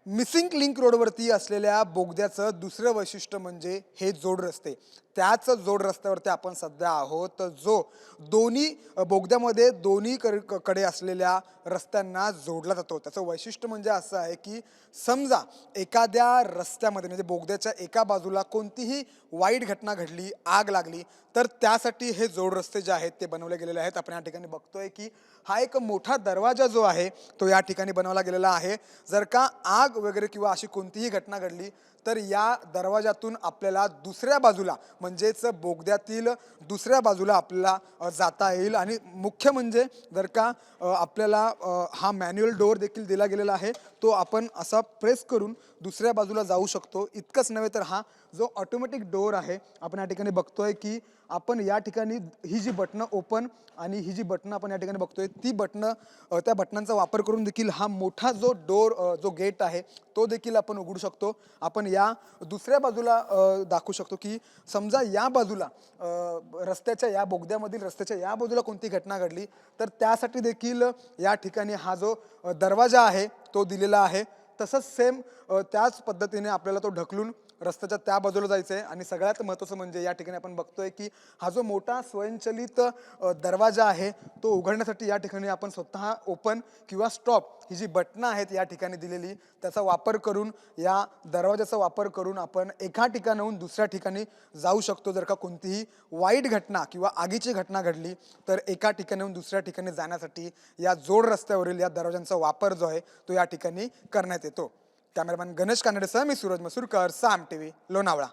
Missing link रोडवरती असलेल्या बोगद्याचं दुसरं वैशिष्ट्य म्हणजे हे जोड रस्ते. त्याच जोड रस्त्यावरती आपण सध्या आहोत, जो दोन्ही बोगद्यामध्ये दोन्ही कडे असलेल्या रस्त्यांना जोडला जातो. त्याचं वैशिष्ट्य म्हणजे असं आहे, की समजा एखाद्या रस्त्यामध्ये म्हणजे बोगद्याच्या एका बाजूला कोणतीही वाईट घटना घडली, आग लागली, तर त्यासाठी हे जोड रस्ते जे आहेत ते बनवले गेलेले आहेत. आपण या ठिकाणी बघतोय, की हा एक मोठा दरवाजा जो आहे, तो या ठिकाणी बनवला गेलेला आहे. जर का आग वगैरे किंवा अशी कोणतीही घटना घडली, तर या दरवाजातून आपल्याला दुसऱ्या बाजूला म्हणजेच बोगद्यातील दुसऱ्या बाजूला आपल्याला जाता येईल. आणि मुख्य म्हणजे जर का आपल्याला हा मॅन्युअल डोअर देखील दिला गेलेला आहे. तो आपण असा प्रेस करून दुसऱ्या बाजूला जाऊ शकतो. इतकंच नव्हे तर हा जो ऑटोमॅटिक डोअर आहे, आपण या ठिकाणी बघतोय, की आपण या ठिकाणी ही जी बटणं ओपन आणि ही जी बटणं आपण या ठिकाणी बघतोय, ती बटणं त्या बटनांचा वापर करून देखील हा मोठा जो डोर जो गेट आहे, तो देखील आपण उघडू शकतो. आपण या दुसऱ्या बाजूला दाखवू शकतो, की समजा या बाजूला रस्त्याच्या या बोगद्यामधील रस्त्याच्या या बाजूला कोणती घटना घडली, तर त्यासाठी देखील या ठिकाणी हा जो दरवाजा आहे, तो दिलेला आहे. तसंच सेम त्याच पद्धतीने आपल्याला तो ढकलून रस्त्याच्या त्या बाजूला जायचं आहे. आणि सगळ्यात महत्त्वाचं म्हणजे या ठिकाणी आपण बघतोय, की हा जो मोठा स्वयंचलित दरवाजा आहे, तो उघडण्यासाठी या ठिकाणी आपण स्वतः ओपन किंवा स्टॉप ही जी बटणं आहेत या ठिकाणी दिलेली, त्याचा वापर करून या दरवाजाचा वापर करून आपण एका ठिकाणाहून दुसऱ्या ठिकाणी जाऊ शकतो. जर का कोणतीही वाईट घटना किंवा आगीची घटना घडली, तर एका ठिकाणाहून दुसऱ्या ठिकाणी जाण्यासाठी या जोड रस्त्यावरील या दरवाजांचा वापर जो आहे, तो या ठिकाणी करण्यात येतो. कॅमेरामॅन गणेश कानडेसह मी सूरज मसूरकर, साम टीव्ही, लोणावळा.